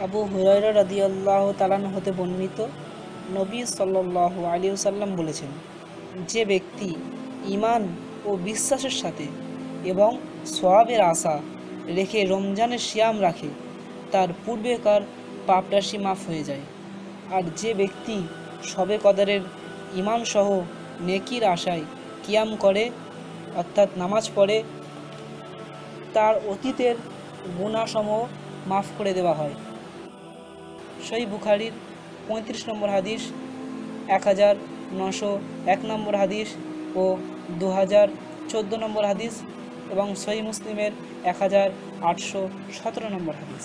আবু হুরায়রা রাদিয়াল্লাহু তাআলা হতে বর্ণিত, নবী সাল্লাল্লাহু আলাইহি ওয়াসাল্লাম বলেছেন, যে ব্যক্তি ঈমান ও বিশ্বাসের সাথে এবং সওয়াবের আশা রেখে রমজানের সিয়াম রাখে, তার পূর্বেকার পাপরাশি মাফ হয়ে যায়। আর যে ব্যক্তি শবে কদরের ঈমানসহ নেকির আশায় কিয়াম করে, অর্থাৎ নামাজ পড়ে, তার অতীতের গুনাহসমূহ মাফ করে দেওয়া হয়। সহিহ বুখারীর ৩৫ নম্বর হাদিস, ১৯০১ নম্বর হাদিস ও ২০১৪ নম্বর হাদিস এবং সহিহ মুসলিমের ১৮১৭ নম্বর হাদিস।